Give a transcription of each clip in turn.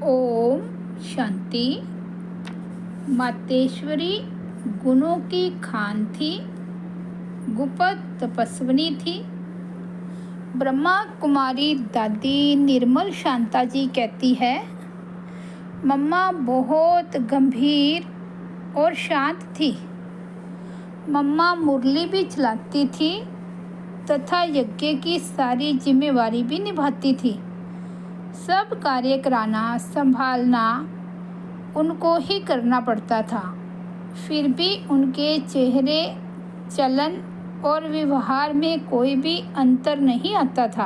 ओम शांति। मातेश्वरी गुणों की खान थी, गुप्त तपस्विनी थी। ब्रह्मा कुमारी दादी निर्मल शांता जी कहती है, मम्मा बहुत गंभीर और शांत थी। मम्मा मुरली भी चलाती थी तथा यज्ञ की सारी जिम्मेवारी भी निभाती थी। सब कार्य कराना संभालना उनको ही करना पड़ता था। फिर भी उनके चेहरे, चलन और व्यवहार में कोई भी अंतर नहीं आता था।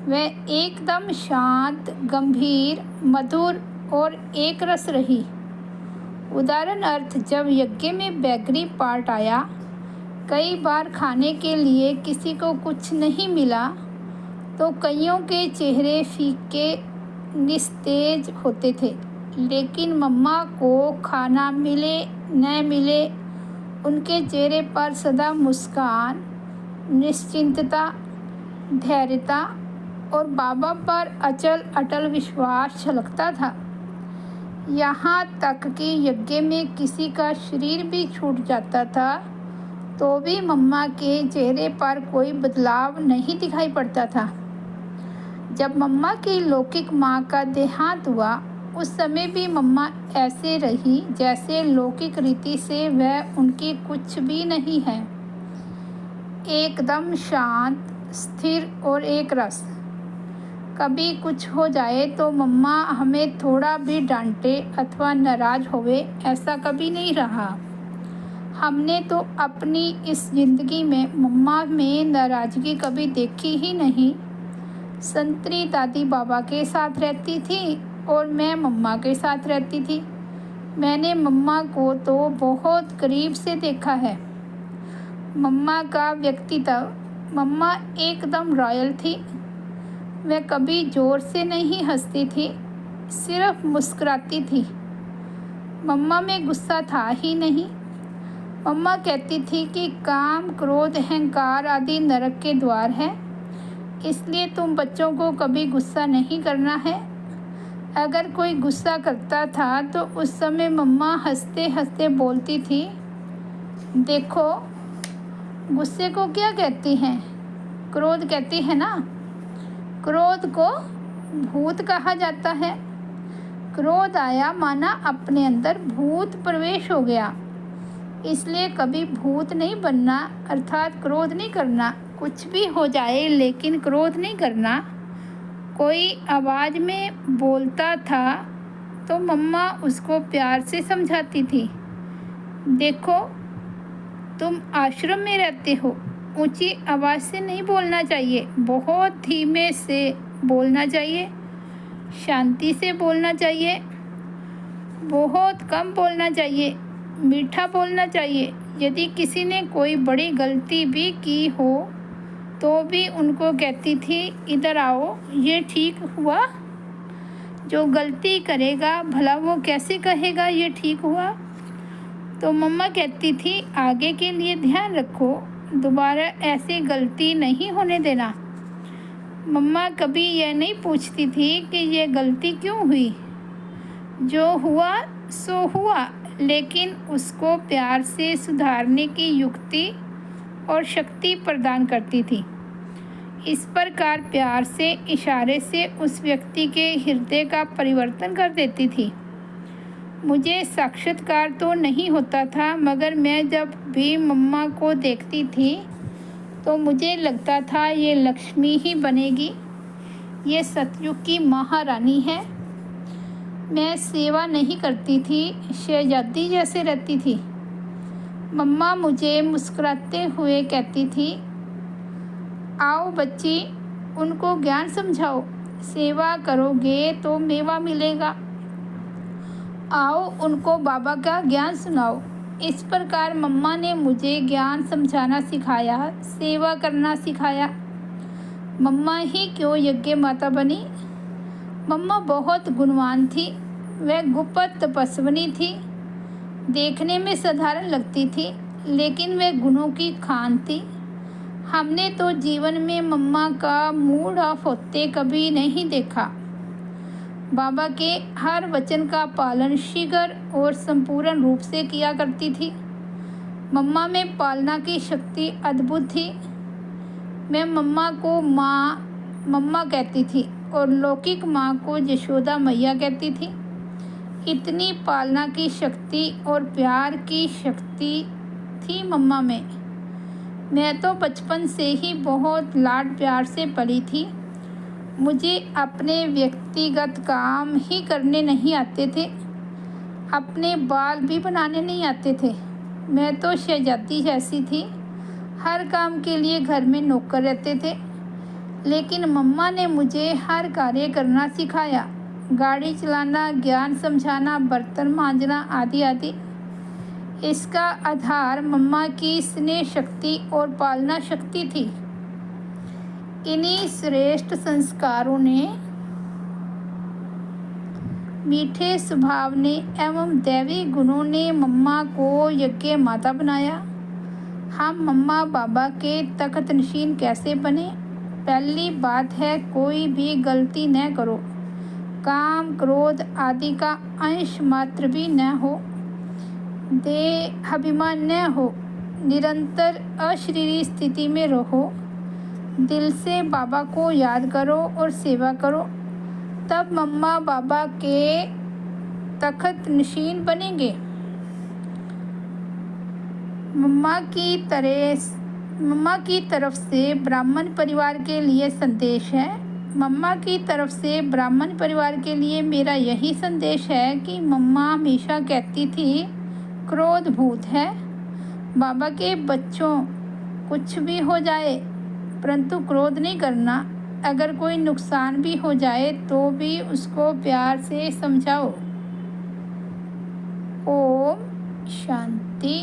वह एकदम शांत, गंभीर, मधुर और एक रस रही। उदाहरण अर्थ, जब यज्ञ में बैगरी पार्ट आया, कई बार खाने के लिए किसी को कुछ नहीं मिला तो कईयों के चेहरे फीके, निस्तेज होते थे। लेकिन मम्मा को खाना मिले न मिले, उनके चेहरे पर सदा मुस्कान, निश्चिंतता, धैर्यता और बाबा पर अचल अटल विश्वास झलकता था। यहाँ तक कि यज्ञ में किसी का शरीर भी छूट जाता था तो भी मम्मा के चेहरे पर कोई बदलाव नहीं दिखाई पड़ता था। जब मम्मा की लौकिक माँ का देहांत हुआ, उस समय भी मम्मा ऐसे रही जैसे लौकिक रीति से वह उनकी कुछ भी नहीं है। एकदम शांत, स्थिर और एक रस। कभी कुछ हो जाए तो मम्मा हमें थोड़ा भी डांटे अथवा नाराज होवे, ऐसा कभी नहीं रहा। हमने तो अपनी इस जिंदगी में मम्मा में नाराजगी कभी देखी ही नहीं। संतरी दादी बाबा के साथ रहती थी और मैं मम्मा के साथ रहती थी। मैंने मम्मा को तो बहुत करीब से देखा है। मम्मा का व्यक्तित्व, मम्मा एकदम रॉयल थी। वह कभी जोर से नहीं हंसती थी, सिर्फ मुस्कुराती थी। मम्मा में गुस्सा था ही नहीं। मम्मा कहती थी कि काम, क्रोध, अहंकार आदि नरक के द्वार है, इसलिए तुम बच्चों को कभी गुस्सा नहीं करना है। अगर कोई गुस्सा करता था तो उस समय मम्मा हंसते हंसते बोलती थी, देखो गुस्से को क्या कहती हैं? क्रोध कहती है ना। क्रोध को भूत कहा जाता है। क्रोध आया माना अपने अंदर भूत प्रवेश हो गया। इसलिए कभी भूत नहीं बनना, अर्थात क्रोध नहीं करना। कुछ भी हो जाए लेकिन क्रोध नहीं करना। कोई आवाज़ में बोलता था तो मम्मा उसको प्यार से समझाती थी, देखो तुम आश्रम में रहते हो, ऊंची आवाज़ से नहीं बोलना चाहिए, बहुत धीमे से बोलना चाहिए, शांति से बोलना चाहिए, बहुत कम बोलना चाहिए, मीठा बोलना चाहिए। यदि किसी ने कोई बड़ी गलती भी की हो तो भी उनको कहती थी, इधर आओ, ये ठीक हुआ? जो गलती करेगा भला वो कैसे कहेगा ये ठीक हुआ? तो मम्मा कहती थी, आगे के लिए ध्यान रखो, दोबारा ऐसी गलती नहीं होने देना। मम्मा कभी यह नहीं पूछती थी कि ये गलती क्यों हुई। जो हुआ सो हुआ, लेकिन उसको प्यार से सुधारने की युक्ति और शक्ति प्रदान करती थी। इस प्रकार प्यार से, इशारे से उस व्यक्ति के हृदय का परिवर्तन कर देती थी। मुझे साक्षात्कार तो नहीं होता था, मगर मैं जब भी मम्मा को देखती थी तो मुझे लगता था ये लक्ष्मी ही बनेगी, ये सतयुग की महारानी है। मैं सेवा नहीं करती थी, शहजादी जैसे रहती थी। मम्मा मुझे मुस्कुराते हुए कहती थी, आओ बच्ची, उनको ज्ञान समझाओ, सेवा करोगे तो मेवा मिलेगा। आओ उनको बाबा का ज्ञान सुनाओ। इस प्रकार मम्मा ने मुझे ज्ञान समझाना सिखाया, सेवा करना सिखाया। मम्मा ही क्यों यज्ञ माता बनी। मम्मा बहुत गुणवान थी। वह गुप्त तपस्विनी थी। देखने में साधारण लगती थी, लेकिन वह गुणों की खान थी। हमने तो जीवन में मम्मा का मूड ऑफ होते कभी नहीं देखा। बाबा के हर वचन का पालन शीघ्र और संपूर्ण रूप से किया करती थी। मम्मा में पालना की शक्ति अद्भुत थी। मैं मम्मा को मम्मा कहती थी और लौकिक माँ को यशोदा मैया कहती थी। इतनी पालना की शक्ति और प्यार की शक्ति थी मम्मा में। मैं तो बचपन से ही बहुत लाड प्यार से पली थी। मुझे अपने व्यक्तिगत काम ही करने नहीं आते थे, अपने बाल भी बनाने नहीं आते थे। मैं तो शहजादी जैसी थी, हर काम के लिए घर में नौकर रहते थे। लेकिन मम्मा ने मुझे हर कार्य करना सिखाया, गाड़ी चलाना, ज्ञान समझाना, बर्तन मांजना आदि आदि। इसका आधार मम्मा की स्नेह शक्ति और पालना शक्ति थी। इन्हीं श्रेष्ठ संस्कारों ने, मीठे स्वभाव ने एवं दैवी गुणों ने मम्मा को यज्ञ माता बनाया। हम मम्मा बाबा के तख्त नशीन कैसे बने? पहली बात है, कोई भी गलती न करो, काम क्रोध आदि का अंश मात्र भी न हो, देहाभिमान न हो, निरंतर अशरीरी स्थिति में रहो, दिल से बाबा को याद करो और सेवा करो, तब मम्मा बाबा के तख्त नशीन बनेंगे। मम्मा की तरफ से ब्राह्मण परिवार के लिए संदेश है। मम्मा की तरफ से ब्राह्मण परिवार के लिए मेरा यही संदेश है कि मम्मा हमेशा कहती थी, क्रोध भूत है। बाबा के बच्चों, कुछ भी हो जाए परंतु क्रोध नहीं करना। अगर कोई नुकसान भी हो जाए तो भी उसको प्यार से समझाओ। ओम शांति।